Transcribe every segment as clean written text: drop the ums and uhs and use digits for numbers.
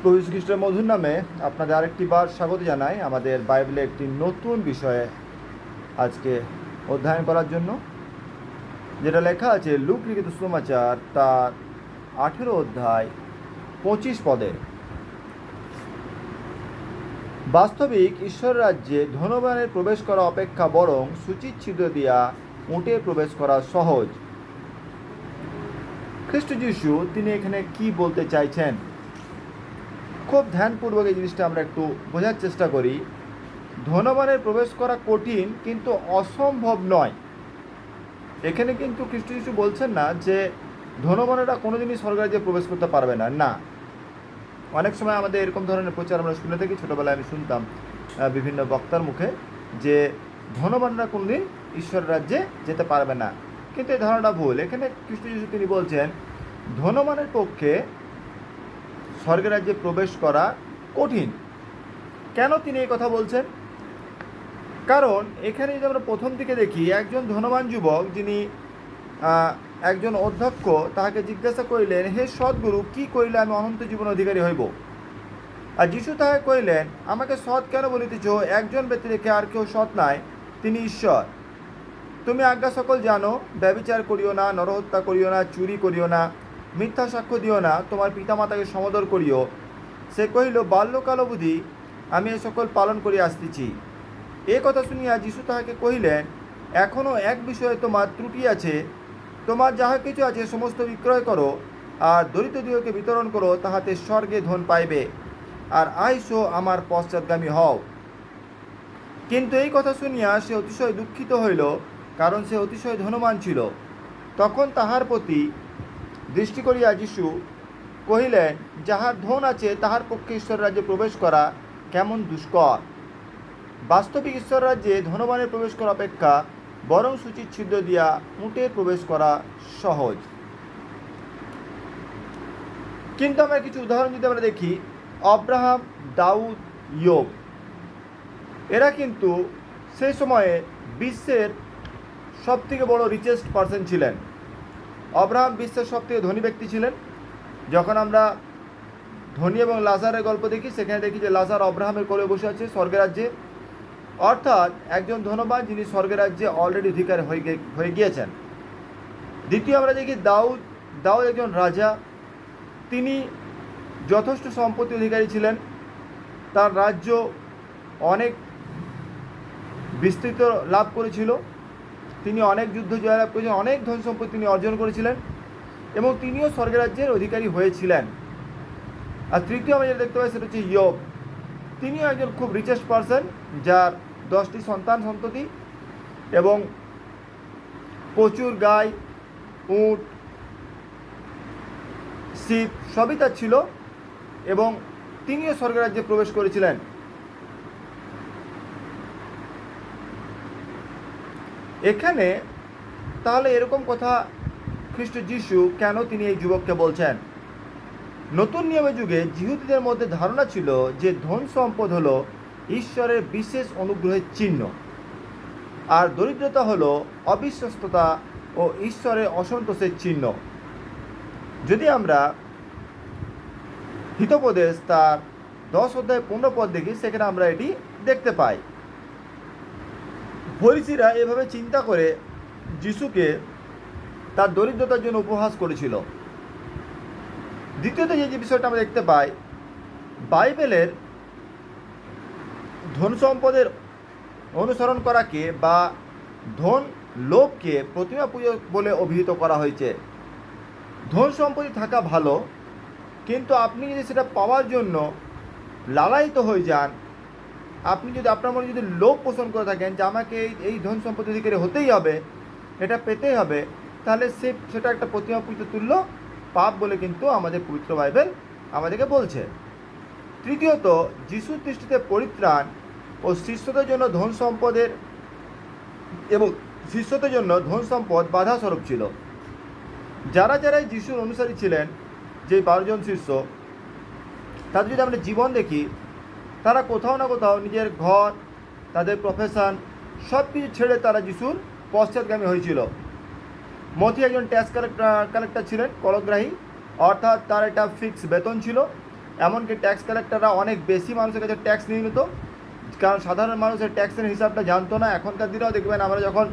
প্রভু যীশু খ্রিস্টের মধুর নামে আপনাদের আরেকটি বার স্বাগত জানাই আমাদের বাইবেলে একটি নতুন বিষয়ে আজকে অধ্যয়ন করার জন্য, যেটা লেখা আছে লুক লিখিত সুসমাচার তার 18 অধ্যায় 25 পদে। বাস্তবিক ঈশ্বর রাজ্যে ধনবানের প্রবেশ করা অপেক্ষা বরং সুচিচ্ছিদ্র দিয়া উঠে প্রবেশ করা সহজ। খ্রিস্ট যিশু তিনি এখানে কি বলতে চাইছেন, খুব ধ্যানপূর্বক এই জিনিসটা আমরা একটু বোঝার চেষ্টা করি। ধনবানের প্রবেশ করা কঠিন কিন্তু অসম্ভব নয়। এখানে কিন্তু খ্রিস্ট যিশু বলছেন না যে ধনবানেরা কোনোদিনই স্বর্গরাজ্যে প্রবেশ করতে পারবে না। না, অনেক সময় আমাদের এরকম ধরনের প্রচার আমরা শুনে থাকি। ছোটোবেলায় আমি শুনতাম বিভিন্ন বক্তার মুখে যে ধনবানরা কোনোদিন ঈশ্বর রাজ্যে যেতে পারবে না, কিন্তু এই ধারণাটা ভুল। এখানে খ্রিস্ট যিশু তিনি বলছেন ধনবানের পক্ষে স্বর্গের রাজ্যে প্রবেশ করা কঠিন। কেন তিনি এই কথা বলছেন? কারণ এখানে যদি আমরা প্রথম দিকে দেখি, একজন ধনবান যুবক যিনি একজন অধ্যক্ষ তাহাকে জিজ্ঞাসা করিলেন, হে সৎগুরু, কি করিলে আমি অনন্ত জীবন অধিকারী হইব? আর যিশু তাহাকে কহিলেন, আমাকে সৎ কেন বলিতেছ? একজন ব্যক্তি রেখে আর কেউ সৎ নাই, তিনি ঈশ্বর। তুমি আজ্ঞা সকল জানো, ব্যভিচার করিও না, নরহত্যা করিও না, চুরি করিও না, মিথ্যা সাক্ষ্য দিও না, তোমার পিতামাতাকে সমাদর করিও। সে কহিল, বাল্যকাল অবধি আমি এ সকল পালন করিয়া আসতেছি। এ কথা শুনিয়া যিশু তাহাকে কহিলেন, এখনও এক বিষয়ে তোমার ত্রুটি আছে। তোমার যাহা কিছু আছে সমস্ত বিক্রয় করো, আর দরিদ্রদিগকে বিতরণ করো, তাহাতে স্বর্গে ধন পাইবে, আর আইসো আমার পশ্চাৎগামী হও। কিন্তু এই কথা শুনিয়া সে অতিশয় দুঃখিত হইল, কারণ সে অতিশয় ধনবান ছিল। তখন তাহার প্রতি দৃষ্টি করিয়া যিশু কহিলেন, যাহার ধন আছে তাহার পক্ষে ঈশ্বর রাজ্যে প্রবেশ করা কেমন দুষ্কর। বাস্তবিক ঈশ্বর রাজ্যে ধনবানের প্রবেশ করা অপেক্ষা বরং সুচিচ্ছিদ্র দিয়া উঠে প্রবেশ করা সহজ। কিন্তু আমরা কিছু উদাহরণ যদি আমরা দেখি, আব্রাহাম, দাউদ, ইয়োব, এরা কিন্তু সেই সময়ে বিশ্বের সবথেকে বড় রিচেস্ট পারসন ছিলেন। আব্রাহাম বিশ্বের সবথেকে ধনী ব্যক্তি ছিলেন। যখন আমরা ধনী এবং লাজারের গল্প দেখি, সেখানে দেখি যে লাজার আব্রাহামের কোলে বসে আছে স্বর্গের রাজ্যে, অর্থাৎ একজন ধনবান যিনি স্বর্গের রাজ্যে অলরেডি অধিকার হয়ে গিয়েছেন। দ্বিতীয় আমরা দেখি দাউদ একজন রাজা, তিনি যথেষ্ট সম্পত্তি অধিকারী ছিলেন। তার রাজ্য অনেক বিস্তৃত লাভ করেছিল, তিনি অনেক যুদ্ধ জয়লাভ করেছিলেন, অনেক ধন সম্পত্তি তিনি অর্জন করেছিলেন, এবং তিনিও স্বর্গের রাজ্যের অধিকারী হয়েছিলেন। আর তৃতীয় আমরা যেটা দেখতে পাই সেটা হচ্ছে ইয়োব। তিনিও একজন খুব রিচেস্ট পারসন, যার 10টি সন্ততি এবং প্রচুর গাই, উট, শিব সবই তার ছিল, এবং তিনিও স্বর্গের রাজ্যে প্রবেশ করেছিলেন। এখানে তাহলে এরকম কথা খ্রিস্ট যিশু কেন তিনি এই যুবককে বলছেন? নতুন নিয়মের যুগে জিহুদীদের মধ্যে ধারণা ছিল যে ধন সম্পদ হলো ঈশ্বরের বিশেষ অনুগ্রহের চিহ্ন, আর দরিদ্রতা হলো অবিশ্বস্ততা ও ঈশ্বরের অসন্তোষের চিহ্ন। যদি আমরা হিতোপদেশ তার 10 অধ্যায় 15 পদ দেখি, সেখানে আমরা এটি দেখতে পাই। ফরিসিরা এভাবে চিন্তা করে যিশুকে তার দরিদ্রতার জন্য উপহাস করেছিল। দ্বিতীয়ত যে বিষয়টা আমরা দেখতে পাই, বাইবেলের ধন সম্পদের অনুসরণ করাকে বা ধন লোভকে প্রতিমা পুজো বলে অভিহিত করা হয়েছে। ধন সম্পত্তি থাকা ভালো, কিন্তু আপনি যদি সেটা পাওয়ার জন্য লালায়িত হয়ে যান, আপনি যদি আপনার মনে যদি লোভ পোষণ করে থাকেন যে আমাকে এই ধন সম্পত্তি অধিকারী হতেই হবে, এটা পেতেই হবে, তাহলে সেটা একটা প্রতিমা পুজো তুল্য পাপ বলে কিন্তু আমাদের পবিত্র বাইবেল আমাদেরকে বলছে। তৃতীয়ত, যিশুর দৃষ্টিতে পরিত্রাণ ও শিষ্যদের জন্য ধন সম্পদ বাধা স্বরূপ ছিল। যারা যিশুর অনুসারী ছিলেন, যে 12 জন শিষ্য, তাদের যদি আমরা জীবন দেখি, তারা কোথাও না কোথাও নিজের ঘর, তাদের প্রফেশন সব কিছু ছেড়ে তারা যিশুর পশ্চাৎগামী হয়েছিল। মথি একজন ট্যাক্স কালেক্টর ছিলেন, করগ্রাহী, অর্থাৎ তার একটা ফিক্স বেতন ছিল, এমনকি ট্যাক্স কালেক্টররা অনেক বেশি মানুষের কাছে ট্যাক্স নিয়ে নিত, কারণ সাধারণ মানুষের ট্যাক্সের হিসাবটা জানতো না। এখনকার দিনেও দেখবেন আমরা যখন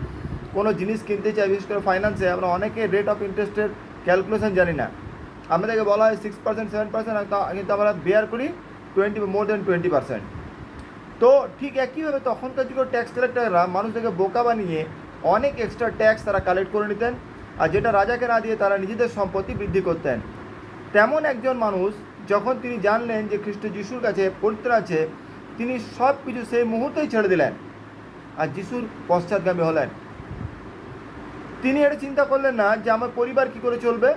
কোনো জিনিস কিনতে চাই, বিশেষ করে ফাইন্যান্সে, আমরা অনেকে রেট অফ ইন্টারেস্টের ক্যালকুলেশন জানি না। আমাদেরকে বলা হয় 6%, 7%, কিন্তু আমরা বেয়ার করি মোর দেন 20%। তো ঠিক একইভাবে তখনকার যুগে ট্যাক্স কালেক্টররা মানুষদেরকে বোকা বানিয়ে অনেক এক্সট্রা ট্যাক্স তারা কালেক্ট করে নিতেন, আর যেটা রাজাকে না দিয়ে তারা নিজেদের সম্পত্তি বৃদ্ধি করতেন। তেমন একজন মানুষ যখন তিনি জানলেন যে খ্রিস্ট যিশুর কাছে পরিত্রাণ আছে, তিনি সব কিছু সেই মুহূর্তেই ছেড়ে দিলেন আর যিশুর পশ্চাৎগামী হলেন। তিনি এটা চিন্তা করলেন না যে আমার পরিবার কী করে চলবে,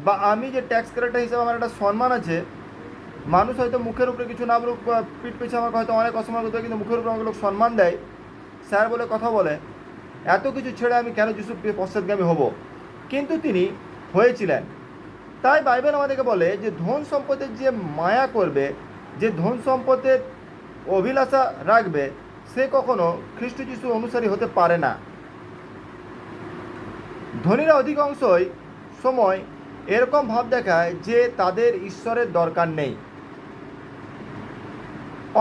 বা আমি যে ট্যাক্স কালেক্টর হিসেবে আমার একটা সম্মান আছে। মানুষ হয়তো মুখের উপরে কিছু না বলুক, পিঠ পিছিয়ে আমাকে হয়তো অনেক অসম্মান করতে হয়, কিন্তু মুখের উপরে আমাকে লোক সম্মান দেয়, স্যার বলে কথা বলে, এত কিছু ছেড়ে আমি কেন যিশুর পশ্চাৎগামী হব? কিন্তু তিনি হয়েছিলেন। তাই বাইবেল আমাদেরকে বলে যে ধন সম্পদের যে মায়া করবে, যে ধন সম্পদের অভিলাষা রাখবে, সে কখনো খ্রিস্ট যিশুর অনুসারী হতে পারে না। ধনীরা অধিকাংশই সময় এরকম ভাব দেখায় যে তাদের ঈশ্বরের দরকার নেই।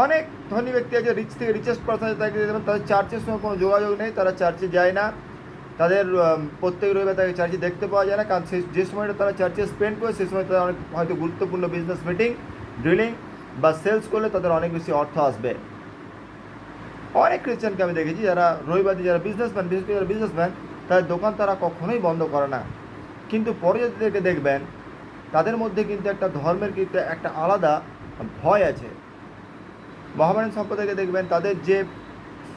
অনেক ধনী ব্যক্তি আছে, রিচ থেকে রিচেস্ট পার্সন আছে, তাকে দেখবেন তাদের চার্চের সঙ্গে কোনো যোগাযোগ নেই, তারা চার্চে যায় না, তাদের প্রত্যেক রবিবার তাকে চার্চে দেখতে পাওয়া যায় না, কারণ যে সময়টা তারা চার্চে স্পেন্ড করে সেই সময় তারা অনেক হয়তো গুরুত্বপূর্ণ বিজনেস মিটিং, ড্রিলিং বা সেলস করলে তাদের অনেক বেশি অর্থ আসবে। অনেক খ্রিস্টানকে আমি দেখেছি যারা রবিবারে, যারা বিজনেসম্যান, বিশেষ করে যারা বিজনেসম্যান, তাদের দোকান তারা কখনোই বন্ধ করে না। কিন্তু পরজাতিদেরকে দেখবেন তাদের মধ্যে কিন্তু একটা ধর্মের কিন্তু একটা আলাদা ভয় আছে। মহামারী সম্প্রদায়কে দেখবেন তাদের যে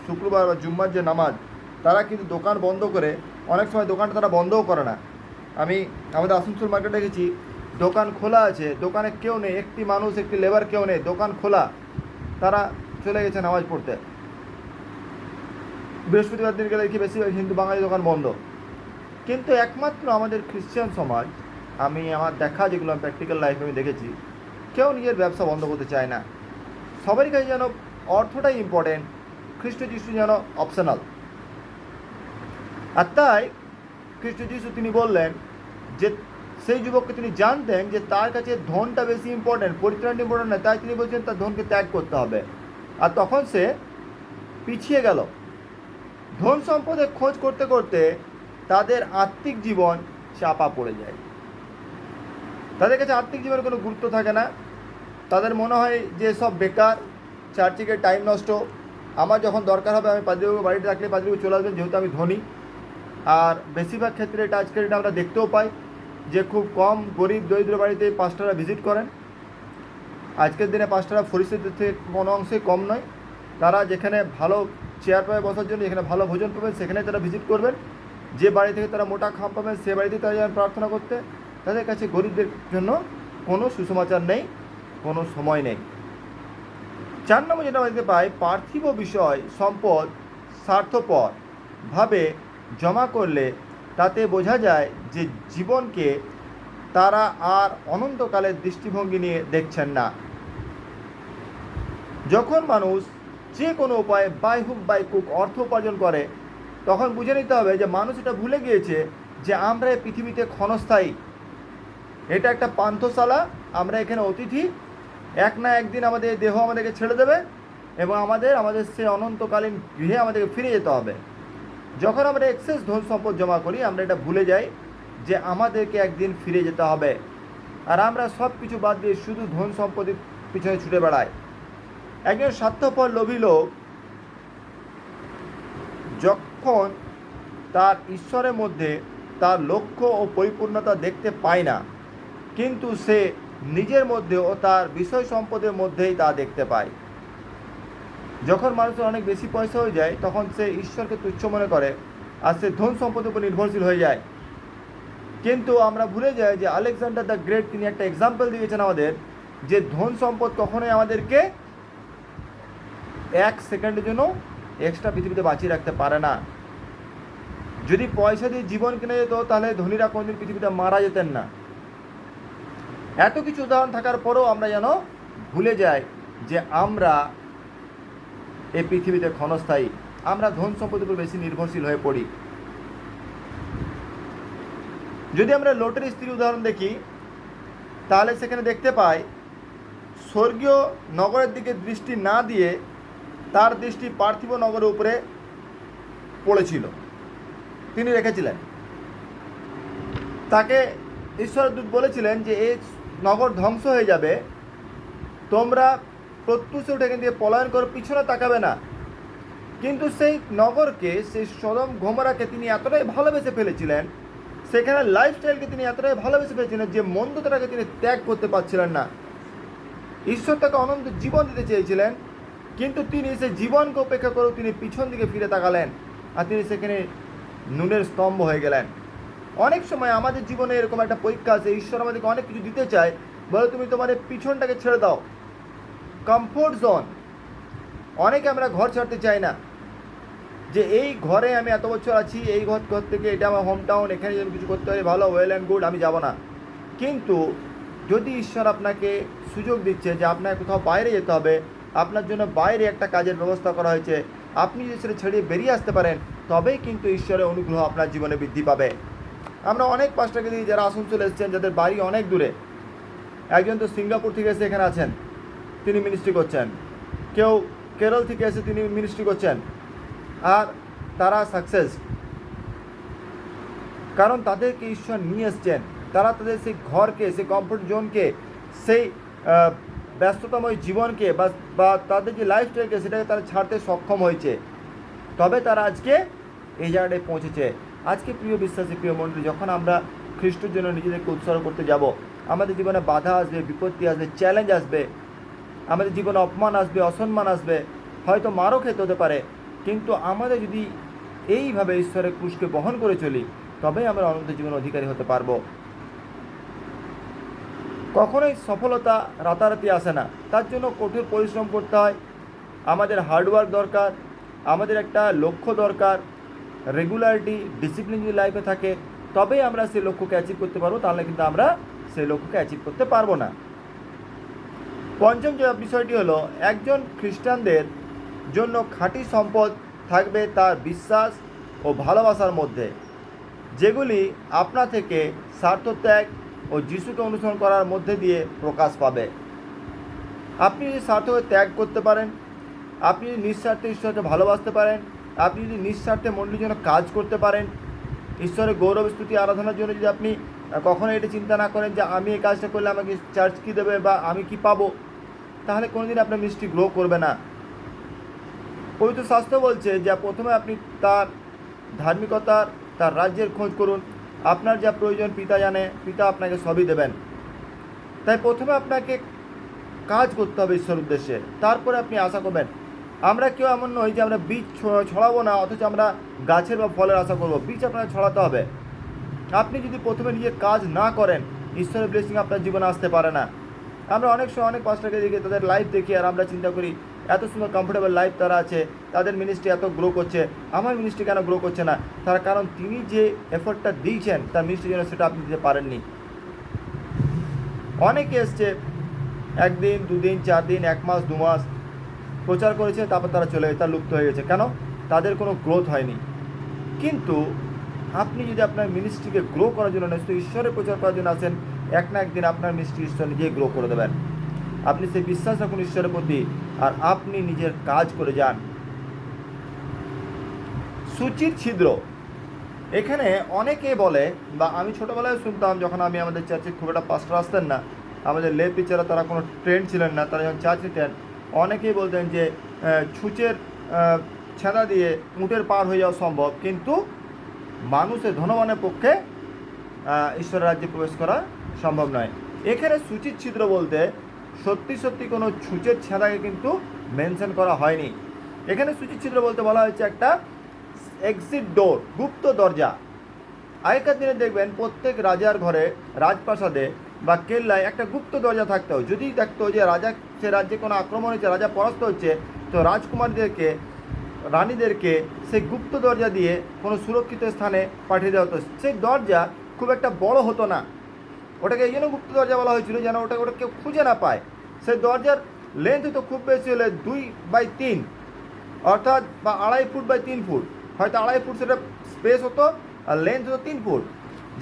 শুক্রবার বা জুম্মার যে নামাজ, তারা কিন্তু দোকান বন্ধ করে, অনেক সময় দোকানটা তারা বন্ধও করে না। আমি আমাদের আসানসোল মার্কেটে দেখেছি দোকান খোলা আছে, দোকানে কেউ নেই, একটি মানুষ, একটি লেবার কেউ নেই, দোকান খোলা, তারা চলে গেছে নামাজ পড়তে। বৃহস্পতিবার দিনকে দেখি বেশিরভাগ হিন্দু বাঙালি দোকান বন্ধ। কিন্তু একমাত্র আমাদের খ্রিশ্চান সমাজ, আমি আমার দেখা যেগুলো আমি প্র্যাকটিক্যাল লাইফে আমি দেখেছি, কেউ নিজের ব্যবসা বন্ধ করতে চায় না। সবারই কাছে যেন অর্থটাই ইম্পর্টেন্ট, খ্রিস্ট যিশু যেন অপশনাল। আর তাই খ্রিস্ট যিশু তিনি বললেন যে সেই যুবককে তিনি জানতেন যে তার কাছে ধনটা বেশি ইম্পর্টেন্ট, পরিত্রাণটা ইম্পর্টেন্ট না, তাই তিনি বলছেন তার ধনকে ত্যাগ করতে হবে। আর তখন সে পিছিয়ে গেল। ধন সম্পদের খোঁজ করতে করতে তাদের আত্মিক জীবন চাপা পড়ে যায়। তাদের কাছে আত্মিক জীবনের কোনো গুরুত্ব থাকে না। তাদের মনে হয় যে সব বেকার, চার্চিকে টাইম নষ্ট, আমার যখন দরকার হবে আমি পাদ্রীবাবু বাড়িতে রাখলে পাদ্রীবাবু চলে আসবেন, যেহেতু আমি ধনী। আর বেশিরভাগ ক্ষেত্রে এটা আজকের এটা আমরা দেখতেও পাই যে খুব কম গরিব দরিদ্র বাড়িতে পাস্টাররা ভিজিট করেন। আজকের দিনে পাস্টাররা ফরিস্তির থেকে কোনো অংশেই কম নয়। তারা যেখানে ভালো চেয়ার পাবে বসার জন্য, যেখানে ভালো ভোজন পাবেন, সেখানে তারা ভিজিট করবেন। যে বাড়ি থেকে তারা মোটা খাম পাবেন, সে বাড়িতেই তারা যাবেন প্রার্থনা করতে। তাদের কাছে গরিবদের জন্য কোনো সুসমাচার নেই, কোনো সময় নেই। 4 নম্বর যেটা আমরা দেখতে পাই, পার্থিব বিষয় সম্পদ স্বার্থপর ভাবে জমা করলে তাতে বোঝা যায় যে জীবনকে তারা আর অনন্তকালের দৃষ্টিভঙ্গি নিয়ে দেখছেন না। যখন মানুষ যে কোনো উপায়ে বাই হুক বাই কুক অর্থ উপার্জন করে, তখন বুঝে নিতে হবে যে মানুষ এটা ভুলে গিয়েছে যে আমরা এই পৃথিবীতে ক্ষণস্থায়ী। এটা একটা পান্থশালা, আমরা এখানে অতিথি। এক না একদিন আমাদের দেহ আমাদেরকে ছেড়ে দেবে এবং আমাদের সে অনন্তকালীন গৃহে আমাদেরকে ফিরে যেতে হবে। যখন আমরা এক্সেস ধন সম্পদ জমা করি, আমরা এটা ভুলে যাই যে আমাদেরকে একদিন ফিরে যেতে হবে। আর আমরা সব কিছু বাদ দিয়ে শুধু ধন সম্পদের পিছনে ছুটে বেড়াই। একজন স্বার্থপর লোভী লোক যখন তার ঈশ্বরের মধ্যে তার লক্ষ্য ও পরিপূর্ণতা দেখতে পায় না, কিন্তু সে নিজের মধ্যে ও তার বিষয় সম্পদের মধ্যেই তা দেখতে পায়। যখন মানুষের অনেক বেশি পয়সা হয়ে যায়, তখন সে ঈশ্বরকে তুচ্ছ মনে করে আর সে ধন সম্পদের উপর নির্ভরশীল হয়ে যায়। কিন্তু আমরা ভুলে যাই যে আলেকজান্ডার দ্য গ্রেট তিনি একটা এক্সাম্পল দিয়েছেন আমাদের, যে ধন সম্পদ কখনোই আমাদেরকে 1 সেকেন্ডের জন্য এক্সট্রা পৃথিবীতে বাঁচিয়ে রাখতে পারে না। যদি পয়সা দিয়ে জীবন কিনে যেত, তাহলে ধনীরা কোনদিন পৃথিবীতে মারা যেতেন না। এত কিছু উদাহরণ থাকার পরেও আমরা যেন ভুলে যাই যে আমরা এই পৃথিবীতে ক্ষণস্থায়ী। আমরা ধন সম্পদের উপর বেশি নির্ভরশীল হয়ে পড়ি। যদি আমরা লটারি স্ত্রীর উদাহরণ দেখি, তাহলে সেখানে দেখতে পাই স্বর্গীয় নগরের দিকে দৃষ্টি না দিয়ে তার দৃষ্টি পার্থিব নগরের উপরে পড়েছিল, তিনি রেখেছিলেন। তাকে ঈশ্বরের দূত বলেছিলেন যে এই নগর ধ্বংস হয়ে যাবে, তোমরা প্রত্যুষে উঠে এখান থেকে পলায়ন করে পিছনে তাকাবে না। কিন্তু সেই নগরকে, সেই সদম গমোরাকে তিনি এতটাই ভালোবেসে ফেলেছিলেন, সেখানে লাইফস্টাইলকে তিনি এতটাই ভালোবেসে ফেলেছিলেন যে মন্দতাটাকে তিনি ত্যাগ করতে পারছিলেন না। ঈশ্বর তাকে অনন্ত জীবন দিতে চেয়েছিলেন, কিন্তু তিনি সেই জীবনকে উপেক্ষা করেও তিনি পিছন দিকে ফিরে তাকালেন, আর তিনি সেখানে নুনের স্তম্ভ হয়ে গেলেন। অনেক সময় আমাদের জীবনে এরকম একটা পরীক্ষা আছে, ঈশ্বর আমাদেরকে অনেক কিছু দিতে চায়, বলে তুমি তোমার এই পিছনটাকে ছেড়ে দাও, কমফোর্ট জোন। অনেকে আমরা ঘর ছাড়তে চাই না, যে এই ঘরে আমি এত বছর আছি, এই ঘর থেকে এটা আমার হোম টাউন, এখানে যদি কিছু করতে পারি ভালো, ওয়েল অ্যান্ড গুড, আমি যাব না। কিন্তু যদি ঈশ্বর আপনাকে সুযোগ দিচ্ছে যে আপনাকে কোথাও বাইরে যেতে হবে, আপনার জন্য বাইরে একটা কাজের ব্যবস্থা করা হয়েছে, আপনি যদি সেটা ছেড়ে বেরিয়ে আসতে পারেন, তবেই কিন্তু ঈশ্বরের অনুগ্রহ আপনার জীবনে বৃদ্ধি পাবে। আমরা অনেক পাস্টারকে দিই যারা আসানসোল এসেছেন, যাদের বাড়ি অনেক দূরে। একজন তো সিঙ্গাপুর থেকে এসে এখানে আছেন, তিনি মিনিস্ট্রি করছেন। কেউ কেরল থেকে এসে তিনি মিনিস্ট্রি করছেন, আর তারা সাকসেস, কারণ তাদেরকে ঈশ্বর নিয়ে এসছেন। তারা তাদের সেই ঘরকে, সেই কমফোর্ট জোনকে, সেই ব্যস্ততাময় জীবনকে বা তাদের যে লাইফস্টাইলকে, সেটাকে তারা ছাড়তে সক্ষম হয়েছে, তবে তারা আজকে এই জায়গাটায় পৌঁছেছে। আজকে প্রিয় বিশ্বাসী, প্রিয় মণ্ডলী, যখন আমরা খ্রিস্টের জন্য নিজেদেরকে উৎসর্গ করতে যাব, আমাদের জীবনে বাধা আসবে, বিপত্তি আসবে, চ্যালেঞ্জ আসবে, আমাদের জীবনে অপমান আসবে, অসম্মান আসবে, হয়তো মারও খেতে হতে পারে। কিন্তু আমাদের যদি এইভাবে ঈশ্বরের ক্রুশকে বহন করে চলি, তবেই আমরা অনন্ত জীবনের অধিকারী হতে পারবো। কখনোই সফলতা রাতারাতি আসে না, তার জন্য কঠোর পরিশ্রম করতে হয়, আমাদের হার্ডওয়ার্ক দরকার, আমাদের একটা লক্ষ্য দরকার, রেগুলারিটি, ডিসিপ্লিন যদি লাইফে থাকে, তবেই আমরা সেই লক্ষ্যকে অ্যাচিভ করতে পারবো, তাহলে কিন্তু আমরা সেই লক্ষ্যকে অ্যাচিভ করতে পারবো না। পঞ্চম যে বিষয়টি হলো, একজন খ্রিস্টানদের জন্য খাঁটি সম্পদ থাকবে তার বিশ্বাস ও ভালোবাসার মধ্যে, যেগুলি আপনা থেকে স্বার্থত্যাগ ও যিশুকে অনুসরণ করার মধ্যে দিয়ে প্রকাশ পাবে। আপনি যদি স্বার্থকে ত্যাগ করতে পারেন, আপনি যদি নিঃস্বার্থে ঈশ্বরকে ভালোবাসতে পারেন, আপনি যদি নিঃস্বার্থে মণ্ডলীর জন্য কাজ করতে পারেন, ঈশ্বরের গৌরব স্তুতি আরাধনার জন্য যদি আপনি কখনো এটা চিন্তা না করেন যে আমি এই কাজটা করলে আমাকে চার্চ কী দেবে বা আমি কি পাবো, তাহলে কোনোদিন আপনার মিনিস্ট্রি গ্রো করবে না। পবিত্র শাস্ত্র বলছে যে প্রথমে আপনি তার ধার্মিকতার, তার রাজ্যের খোঁজ করুন, আপনার যা প্রয়োজন পিতা জানে, পিতা আপনাকে সবই দেবেন। তাই প্রথমে আপনাকে কাজ করতে হবে ঈশ্বর উদ্দেশ্যে, তারপরে আপনি আশা করবেন। আমরা কেউ এমন নয় যে আমরা বীজ ছড়াবো না, অথচ আমরা গাছের বা ফলের আশা করবো। বীজ আপনাকে ছড়াতে হবে। আপনি যদি প্রথমে নিজের কাজ না করেন, ঈশ্বরের ব্লেসিং আপনার জীবনে আসতে পারে না। আমরা অনেক সময় অনেক পাস্টারকে দেখি, তাদের লাইফ দেখি, আর আমরা চিন্তা করি এত সুন্দর কমফোর্টেবল লাইফ তারা আছে, তাদের মিনিস্ট্রি এত গ্রো করছে, আমার মিনিস্ট্রি কেন গ্রো করছে না? তার কারণ তিনি যে এফোর্টটা দিয়েছেন তার মিনিস্ট্রির জন্য, সেটা আপনি দিতে পারেননি। অনেকে এসছে, একদিন, দুদিন, 4 দিন, 1 মাস, 2 মাস প্রচার করেছে, তারপর তারা চলে গেছে, তার লুপ্ত হয়ে গেছে। কেন? তাদের কোনো গ্রোথ হয়নি। কিন্তু আপনি যদি আপনার মিনিস্ট্রিকে গ্রো করার জন্য নিশ্চয়ই ঈশ্বরের প্রচার করার জন্য আসেন, এক না একদিন আপনার মিনিস্ট্রি ঈশ্বর নিজেই গ্রো করে দেবেন। আপনি সেই বিশ্বাস রাখুন ঈশ্বরের প্রতি, আর আপনি নিজের কাজ করে যান। সূচির ছিদ্র, এখানে অনেকে বলে, বা আমি ছোটোবেলায় শুনতাম, যখন আমি আমাদের চার্চে খুব একটা পাস্টার আসতেন না, আমাদের লে টিচাররা তারা কোনো ট্রেন্ড ছিলেন না, তারা যখন চার্চ নিতেন, অনেকেই বলতেন যে ছুঁচের ছেঁদা দিয়ে উটের পার হয়ে যাওয়া সম্ভব, কিন্তু মানুষের ধনবানের পক্ষে ঈশ্বরের রাজ্যে প্রবেশ করা সম্ভব নয়। এখানে সূচির ছিদ্র বলতে সত্যি সত্যি কোনো ছুঁচের ছেঁদাকে কিন্তু মেনশন করা হয়নি। এখানে সূচির ছিদ্র বলতে বলা হয়েছে একটা এক্সিট ডোর, গুপ্ত দরজা। আগেকার দিনে দেখবেন প্রত্যেক রাজার ঘরে, রাজপ্রাসাদে বা কেল্লায় একটা গুপ্ত দরজা থাকতো। যদি দেখতো যে রাজা, সে রাজ্যে কোনো আক্রমণ হচ্ছে, রাজা পরাস্ত হচ্ছে, তো রাজকুমারদেরকে, রানীদেরকে সেই গুপ্ত দরজা দিয়ে কোনো সুরক্ষিত স্থানে পাঠিয়ে দেওয়া হতো। সেই দরজা খুব একটা বড় হতো না, ওটাকে এই জন্য গুপ্ত দরজা বলা হয়েছিল যেন ওটা কেউ খুঁজে না পায়। সেই দরজার লেন্থ হতো খুব বেশি হলে 2/3, অর্থাৎ বা 2.5 ফুট বাই 3 ফুট, হয়তো 2.5 ফুট সেটা স্পেস হতো, আর লেন্থ হতো 3 ফুট,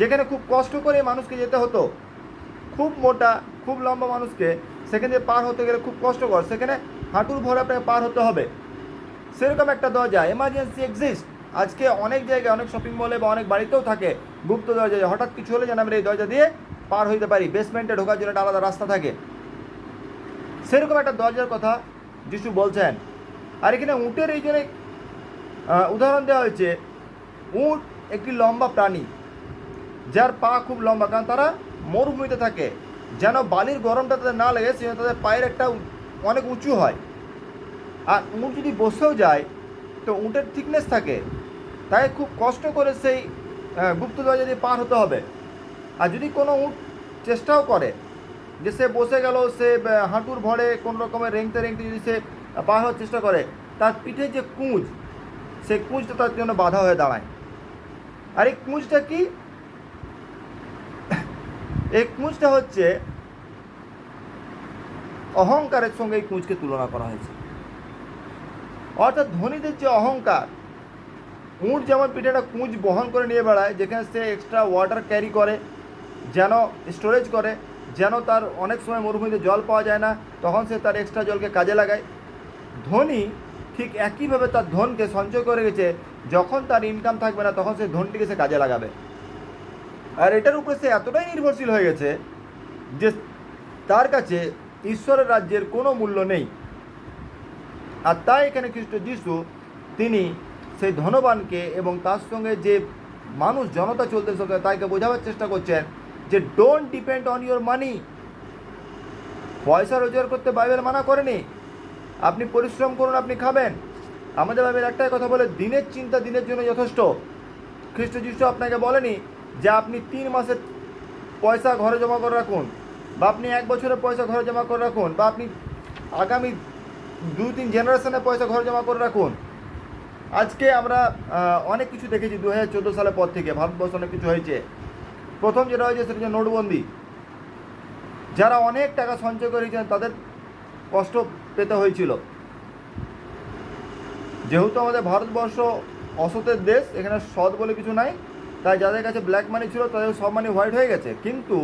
যেখানে খুব কষ্ট করে মানুষকে যেতে হতো। খুব মোটা, খুব লম্বা মানুষকে সেখান দিয়ে পার হতে গেলে খুব কষ্টকর, সেখানে হাঁটুর ভরে আপনাকে পার হতে হবে। সেরকম একটা দরজা এমার্জেন্সি এক্সিস্ট। আজকে অনেক জায়গায়, অনেক শপিং মলে বা অনেক বাড়িতেও থাকে গুপ্ত দরজা, হঠাৎ কিছু হলে যেন আমরা এই দরজা দিয়ে পার হইতে পারি। বেসমেন্টে ঢোকার জন্য একটা আলাদা রাস্তা থাকে, সেরকম একটা দরজার কথা যিশু বলছেন। আর এখানে উটের এই জন্য উদাহরণ দেওয়া হয়েছে। উট একটি লম্বা প্রাণী, যার পা খুব লম্বা, কারণ তারা মরুভূমিতে থাকে, যেন বালির গরমটা তাদের না লাগে সেজন্য তাদের পায়ের একটা অনেক উঁচু হয়। আর উট যদি বসেও যায় তো উটের থিকনেস থাকে, তাই খুব কষ্ট করে সেই গুপ্ত দরজা দিয়ে পার হতে হবে। আর যদি কোনো উট চেষ্টাও করে যে সে বসে গেল, সে হাঁটুর ভরে কোনো রকমের রেংতে রেংতে যদি সে পার হওয়ার চেষ্টা করে, তার পিঠে যে কুঁজ, সেই কুঁজটা তার জন্য বাধা হয়ে দাঁড়ায়। আর এই কুঁজটা কি? এই কুঁজটা হচ্ছে অহংকারের সঙ্গে এই কুঁজকে তুলনা করা হয়েছে। অর্থাৎ ধনীদের যে অহংকার, উট যেমন পিঠে একটা কুঁজ বহন করে নিয়ে বেড়ায়, যেখানে সে এক্সট্রা ওয়াটার ক্যারি করে, যেন স্টোরেজ করে, যেন তার অনেক সময় মরুভূমিতে জল পাওয়া যায় না, তখন সে তার এক্সট্রা জলকে কাজে লাগায়। ধনী ঠিক একইভাবে তার ধনকে সঞ্চয় করে গেছে, যখন তার ইনকাম থাকবে না তখন সে ধনটিকে সে কাজে লাগাবে। আর এটার উপরে সে এতটাই নির্ভরশীল হয়ে গেছে যে তার কাছে ঈশ্বরের রাজ্যের কোনো মূল্য নেই। আর তাই এখানে খ্রিস্ট যিশু তিনি সেই ধনবানকে এবং তার সঙ্গে যে মানুষ জনতা চলতে থাকে তাইকে বোঝাবার চেষ্টা করছেন যে ডোন্ট ডিপেন্ড অন ইউর মানি। পয়সা রোজগার করতে বাইবেল মানা করেনি, আপনি পরিশ্রম করুন, আপনি খাবেন। আমাদের বাইবেল একটাই কথা বলে, দিনের চিন্তা দিনের জন্য যথেষ্ট। খ্রিস্ট যিশু আপনাকে বলেনি যে আপনি 3 মাসের পয়সা ঘরে জমা করে রাখুন, বা আপনি 1 বছরের পয়সা ঘরে জমা করে রাখুন, বা আপনি আগামী 2-3 জেনারেশনের পয়সা ঘরে জমা করে রাখুন। আজকে আমরা অনেক কিছু দেখেছি 2014 সালের পর থেকে ভারতবর্ষে অনেক কিছু হয়েছে। প্রথম যেটা হয়েছে সেটা হচ্ছে নোটবন্দি। যারা অনেক টাকা সঞ্চয় করেছেন তাদের কষ্ট পেতে হয়েছিল। যেহেতু আমাদের ভারতবর্ষ অসতের দেশ, এখানে সৎ বলে কিছু নাই, তাই যাদের কাছে ব্ল্যাক মানি ছিল তাদের সব মানি হোয়াইট হয়ে গেছে। কিন্তু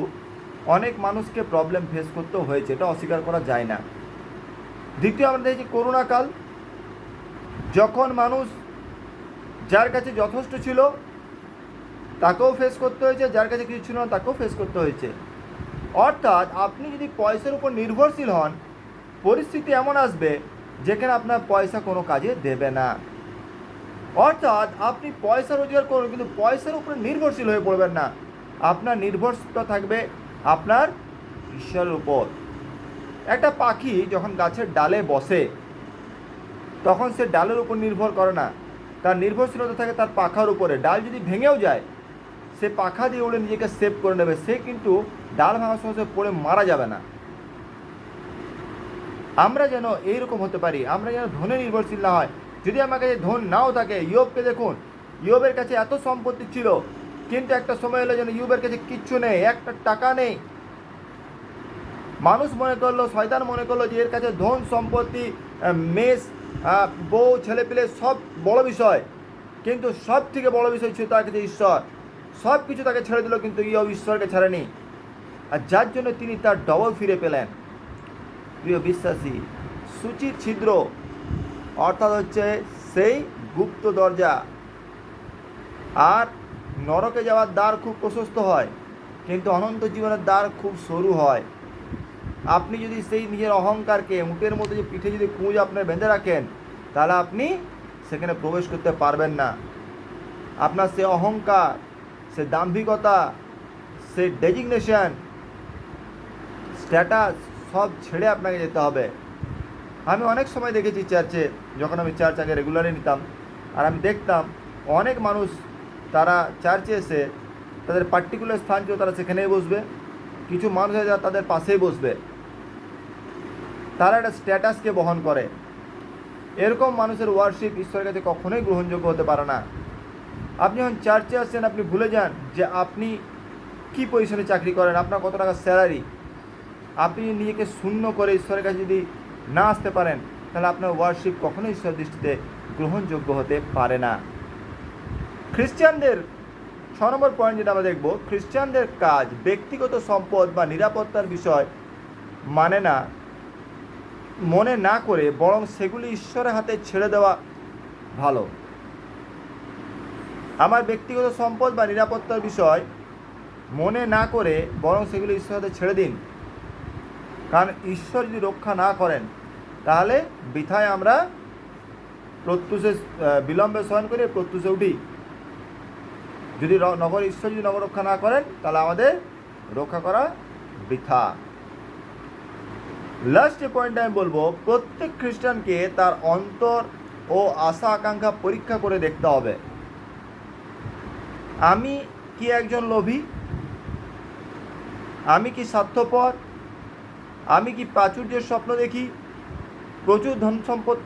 অনেক মানুষকে প্রবলেম ফেস করতেও হয়েছে, এটা অস্বীকার করা যায় না। দ্বিতীয় আমরা দেখেছি করোনা কাল, যখন মানুষ যার কাছে যথেষ্ট ছিল তাকেও ফেস করতে হয়েছে, যার কাছে কিছু ছিল না তাকেও ফেস করতে হয়েছে। অর্থাৎ আপনি যদি পয়সার উপর নির্ভরশীল হন, পরিস্থিতি এমন আসবে যেখানে আপনার পয়সা কোনো কাজে দেবে না। অর্থাৎ আপনি পয়সা রোজগার করুন, কিন্তু পয়সার উপরে নির্ভরশীল হয়ে পড়বেন না। আপনার নির্ভরশীলতা থাকবে আপনার ঈশ্বরের উপর। একটা পাখি যখন গাছের ডালে বসে তখন সে ডালের উপর নির্ভর করে না, তার নির্ভরশীলতা থাকে তার পাখার উপরে। ডাল যদি ভেঙেও যায়, সে পাখা দিয়ে উড়ে নিজেকে সেভ করে নেবে, সে কিন্তু ডাল ভাঙার সময় পড়ে মারা যাবে না। আমরা যেন এইরকম হতে পারি, আমরা যেন ধনে নির্ভরশীল না হয়। যদি আমার কাছে ধন নাও থাকে, ইয়োবকে দেখুন, ইয়োবের কাছে এত সম্পত্তি ছিল, কিন্তু একটা সময় এলো যেন ইয়োবের কাছে কিচ্ছু নেই, একটা টাকা নেই। মানুষ মনে করলো, শয়তান মনে করলো যে এর কাছে ধন সম্পত্তি, মেষ, বউ, ছেলে পেলে সব বড় বিষয়, কিন্তু সব থেকে বড় বিষয় ছিল তার কাছে ঈশ্বর। সব কিছু তাকে ছেড়ে দিল, কিন্তু ইয়োব ঈশ্বরকে ছাড়েনি, আর যার জন্য তিনি তার ডবল ফিরে পেলেন। প্রিয় বিশ্বাসী, সূচির ছিদ্র অর্থাৎ হচ্ছে সেই গুপ্ত দরজা। আর নরকে যাওয়ার দ্বার খুব প্রশস্ত হয়, কিন্তু অনন্ত জীবনের দ্বার খুব সরু হয়। আপনি যদি সেই নিজের অহংকারকে উটের মতো যে পিঠে যদি কুঁজ আপনার বেঁধে রাখেন, তাহলে আপনি সেখানে প্রবেশ করতে পারবেন না। আপনার সে অহংকার, সে দাম্ভিকতা, সে ডেজিগনেশন, স্ট্যাটাস সব ছেড়ে আপনাকে যেতে হবে। আমি অনেক সময় দেখেছি চার্চে, যখন আমি চার্চ আগে রেগুলারলি নিতাম, আর আমি দেখতাম অনেক মানুষ তারা চার্চে এসে তাদের পার্টিকুলার স্থান ছিল, তারা সেখানেই বসবে। কিছু মানুষ আছে যারা তাদের পাশেই বসবে, তারা একটা স্ট্যাটাসকে বহন করে। এরকম মানুষের ওয়ার্শিপ ঈশ্বরের কাছে কখনোই গ্রহণযোগ্য হতে পারে না। আপনি যখন চার্চে আসছেন, আপনি ভুলে যান যে আপনি কী পজিশনে চাকরি করেন, আপনার কত টাকা স্যালারি। আপনি নিজেকে শূন্য করে ঈশ্বরের কাছে যদি না আসতে পারেন, তাহলে আপনার ওয়ার্শিপ কখনোই ঈশ্বরের দৃষ্টিতে গ্রহণযোগ্য হতে পারে না। খ্রিস্টানদের 6 নম্বর পয়েন্ট যেটা আমরা দেখব, খ্রিস্টানদের কাজ ব্যক্তিগত সম্পদ বা নিরাপত্তার বিষয় মানে না মনে না করে বরং সেগুলি ঈশ্বরের হাতে ছেড়ে দেওয়া ভালো। আমার ব্যক্তিগত সম্পদ বা নিরাপত্তার বিষয় মনে না করে বরং সেগুলি ঈশ্বরের হাতে ছেড়ে দিন। কারণ ঈশ্বর যদি রক্ষা না করেন তাহলে বৃথায় আমরা প্রত্যুষে বিলম্বে শয়ন করে প্রত্যুষে উঠি। যদি ঈশ্বর যদি নগর রক্ষা না করেন তাহলে আমাদের রক্ষা করা বৃথা। লাস্ট যে পয়েন্ট আমি বলবো, প্রত্যেক খ্রিস্টানকে তার অন্তর ও আশা আকাঙ্ক্ষা পরীক্ষা করে দেখতে হবে। আমি কি একজন লোভী? আমি কি স্বার্থপর? আমি কি প্রাচুর্যের স্বপ্ন দেখি? প্রচুর ধন সম্পদ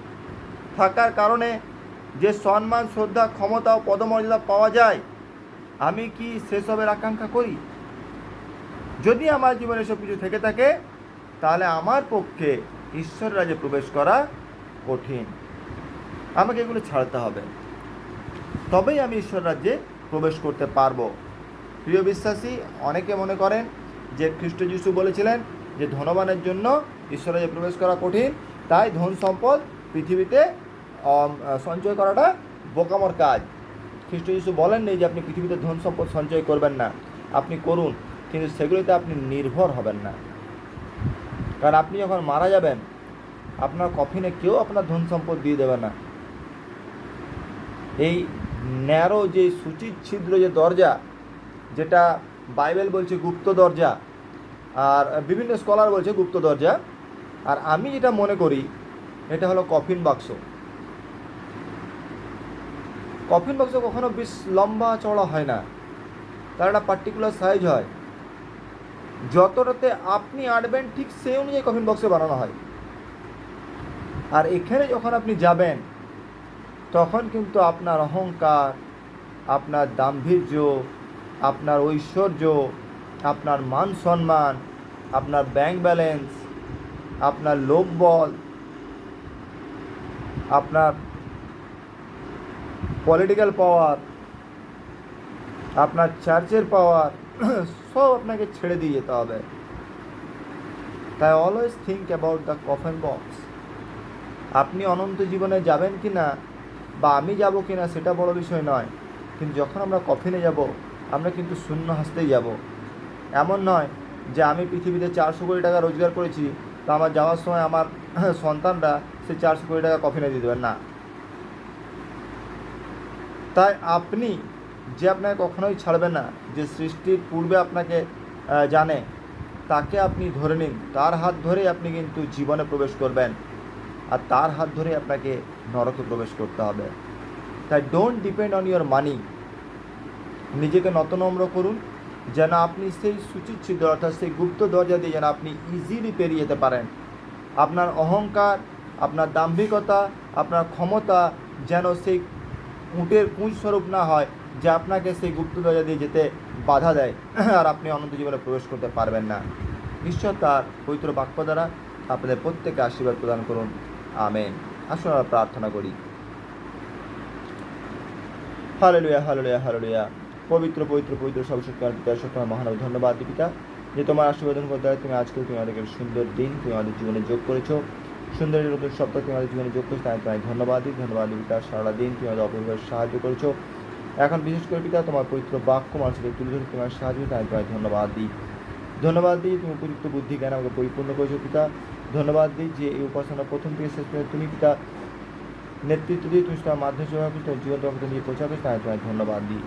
থাকার কারণে যে সম্মান, শ্রদ্ধা, ক্ষমতা ও পদমর্যাদা পাওয়া যায়, আমি কি সেসবের আকাঙ্ক্ষা করি? যদি আমার জীবনে এসব কিছু থেকে থাকে তাহলে আমার পক্ষে ঈশ্বরের রাজ্যে প্রবেশ করা কঠিন। আমাকে এগুলো ছাড়তে হবে, তবেই আমি ঈশ্বর রাজ্যে প্রবেশ করতে পারবো। প্রিয় বিশ্বাসী, অনেকে মনে করেন যে খ্রিস্ট যিশু বলেছিলেন যে ধনবানের জন্য ঈশ্বর রাজ্যে প্রবেশ করা কঠিন, তাই ধন সম্পদ পৃথিবীতে সঞ্চয় করাটা বোকামোর কাজ। খ্রিস্ট যিশু বলেননি যে আপনি পৃথিবীতে ধন সম্পদ সঞ্চয় করবেন না, আপনি করুন, কিন্তু সেগুলিতে আপনি নির্ভর হবেন না। কারণ আপনি যখন মারা যাবেন আপনার কফিনে কেউ আপনার ধন সম্পদ দিয়ে দেবে না। এই ন্যারো যে সুচিচ্ছিদ্র যে দরজা, যেটা বাইবেল বলছে গুপ্ত দরজা, আর বিভিন্ন স্কলার বলছে গুপ্ত দরজা, আর আমি যেটা মনে করি এটা হলো কফিন বাক্স। কফিন বাক্স কখনো বেশ লম্বা চওড়া হয় না, তার একটা পার্টিকুলার সাইজ হয়। যতটাতে আপনি আঁটবেন ঠিক সেই অনুযায়ী কফিন বক্সে বানানো হয়। আর এখানে যখন আপনি যাবেন তখন কিন্তু আপনার অহংকার, আপনার দাম্ভির্য, আপনার ঐশ্বর্য, আপনার মান সম্মান, আপনার ব্যাংক ব্যালেন্স, আপনার লোকবল, আপনার পলিটিক্যাল পাওয়ার, আপনার চার্চের পাওয়ার সব আপনাকে ছেড়ে দিয়ে যেতে হবে। তাই always think about the coffin box. আপনি অনন্ত জীবনে যাবেন কি না বা আমি যাব কি না সেটা বড় বিষয় নয়, কিন্তু যখন আমরা কফিনে যাব আমরা কিন্তু শূন্য হাসতেই যাব। এমন নয় যে আমি পৃথিবীতে 400 কোটি টাকা রোজগার করেছি, তা আমার যাওয়ার সময় আমার সন্তানরা সে 400 কোটি টাকা কফিনে দিয়ে দেবেন না। তাই আপনি যে আপনাকে কখনোই ছাড়বে না, যে সৃষ্টির পূর্বে আপনাকে জানে, তাকে আপনি ধরে নিন, তার হাত ধরেই আপনি কিন্তু জীবনে প্রবেশ করবেন, আর তার হাত ধরেই আপনাকে নরকে প্রবেশ করতে হবে। তাই ডোন্ট ডিপেন্ড অন ইয়োর মানি। নিজেকে নতনম্র করুন যেন আপনি সেই সুচিচ্ছিদ্র অর্থাৎ সেই গুপ্ত দরজা দিয়ে যেন আপনি ইজিলি পেরিয়ে যেতে পারেন। আপনার অহংকার, আপনার দাম্ভিকতা, আপনার ক্ষমতা যেন সেই উটের পুঁজ স্বরূপ না হয় যে আপনাকে সেই গুপ্ত দরজা দিয়ে যেতে বাধা দেয় আর আপনি অনন্ত জীবনে প্রবেশ করতে পারবেন না। ঈশ্বর তার পবিত্র বাক্য দ্বারা আপনাদের প্রত্যেককে আশীর্বাদ প্রদান করুন। আমেন। আসুন আমরা প্রার্থনা করি। Hallelujah, hallelujah, hallelujah. পবিত্র পবিত্র পবিত্র সর্বশক্তিমান পিতা, সত্যময় মহানব, ধন্যবাদ পিতা যে তোমার আশীর্বাদন করতে তুমি আজকে তুমি আমাদেরকে সুন্দর দিন তুমি আমাদের জীবনে যোগ করেছো, সুন্দর নতুন সপ্তাহ তুমি আমাদের জীবনে যোগ করেছো, তাই তোমায় ধন্যবাদ পিতা। সারা দিন তুমি আমাদের অপরিভাবে সাহায্য করেছো। এখন বিশেষ করে পিতা তোমার পবিত্র বাক্য মানুষকে তুলে ধরে তোমার সাহায্য, তাই তোমায় ধন্যবাদ দিই। তুমি উপযুক্ত বুদ্ধি জ্ঞান আমাকে পরিপূর্ণ করেছো পিতা। ধন্যবাদ দিই যে এই উপাসনা প্রথম থেকে শেষ পর্যন্ত তুমি পিতা নেতৃত্ব দিয়ে তুমি তোমার মাধ্যমে সেবা করছো, তোমার জীবন তোমাকে নিয়ে পৌঁছাবে, তাই তোমায় ধন্যবাদ দিই।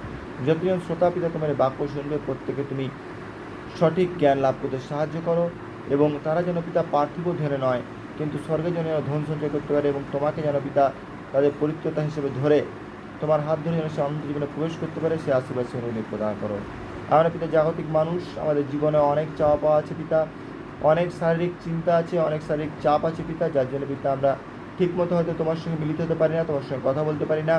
যতজন শ্রোতা পিতা তোমার বাক্য শুনবে প্রত্যেকে তুমি সঠিক জ্ঞান লাভ করতে সাহায্য করো, এবং তারা যেন পিতা পার্থিব ধরে নয় কিন্তু স্বর্গের জন্য ধন সঞ্চয় করতে পারে, এবং তোমাকে যেন পিতা তাদের পরিত্রতা হিসেবে ধরে তোমার হাত ধরে যেন সে অনন্ত জীবনে প্রবেশ করতে পারে, সে আশীর্বাদ সে প্রদান করো। আমরা পিতা জাগতিক মানুষ, আমাদের জীবনে অনেক চাওয়া পাওয়া আছে পিতা, অনেক শারীরিক চিন্তা আছে, অনেক শারীরিক চাপ আছে পিতা, যার জন্য পিতা আমরা ঠিকমতো হয়তো তোমার সঙ্গে মিলিত হতে পারি না, তোমার সঙ্গে কথা বলতে পারি না,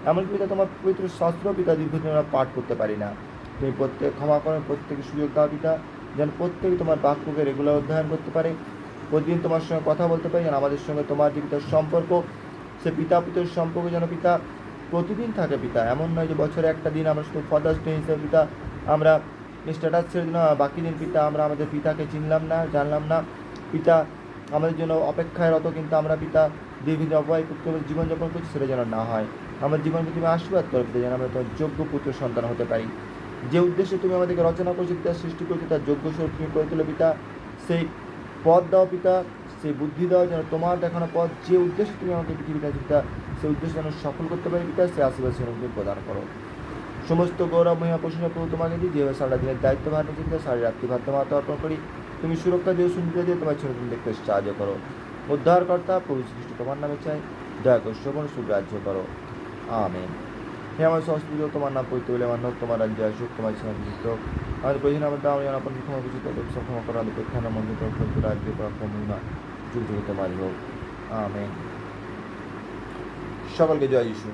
এমনকি পিতা তোমার পবিত্র শাস্ত্র পিতা দীর্ঘদিন আমরা পাঠ করতে পারি না। তুমি প্রত্যেক ক্ষমা করো, প্রত্যেকে সুযোগ দাও পিতা, যেন প্রত্যেকে তোমার বাক্যকে রেগুলার অধ্যয়ন করতে পারে, প্রতিদিন তোমার সঙ্গে কথা বলতে পারে, যেন আমাদের সঙ্গে তোমার যে পিতার সম্পর্ক সে পিতা পুত্রের সম্পর্ক যেন পিতা প্রতিদিন থাকে পিতা। এমন নয় যে বছরে একটা দিন আমরা শুধু ফাদার্স ডে হিসেবে পিতা আমরা স্ট্যাটাস ছেড়ে দিলাম, বাকি দিন পিতা আমরা আমাদের পিতাকে চিনলাম না, জানলাম না, পিতা আমাদের জন্য অপেক্ষায়রত, কিন্তু আমরা পিতা দীর্ঘদিন অপবাহিত জীবনযাপন করছি, সেটা যেন না হয়। আমার জীবনকে তুমি আশীর্বাদ করো পিতা, যেন আমরা তোমার যোগ্য পুত্র সন্তান হতে পারি। যে উদ্দেশ্যে তুমি আমাদেরকে রচনা করছো পিতা, সৃষ্টি করছো, তার যোগ্য স্বরূপ তুমি করে তোলো পিতা। সেই পথ দাও পিতা, সেই বুদ্ধি দাও যেন তোমার দেখানো পথ, যে উদ্দেশ্যে তুমি আমাকে পৃথিবীতে আছো পিতা, সেই উদ্দেশ্য যেন সফল করতে পারি পিতা। সেই আশীর্বাদ সেরকম তুমি প্রদান করো। সমস্ত গৌরব মহিমা প্রশংসা প্রভু তোমাকে দিই, যেভাবে সারা দিনের দায়িত্ব ভার নিয়েছি পিতা, সারা রাত্রি ভার তোমার হাতে অর্পণ করি। তুমি সুরক্ষা দিও, শুনতে দিয়ে তোমার ছেলে তুমি দেখতে সাহায্য করো। উদ্ধারকর্তা প্রভু শ্রীখ্রিস্ট তোমার নামে চাই, দয়া করে শ্রবণ সুগ্রাহ্য করো। আমেন। হে আমার সংস্কৃত, তোমার নাম পবিত্র বলে মান্য, তোমার রাজ্য আসুক, তোমার ছেলে বিচিত্র আমাদের প্রয়োজন, আমাদের দাম আপন ক্ষমা বিচিত্র ক্ষমা করা, আমাদের প্রেক্ষানা মন্দির রাজ্য পরাক্রম মহিমা যুগ যুগ তোমারই হোক। আমেন। সকলকে জয় যিশু।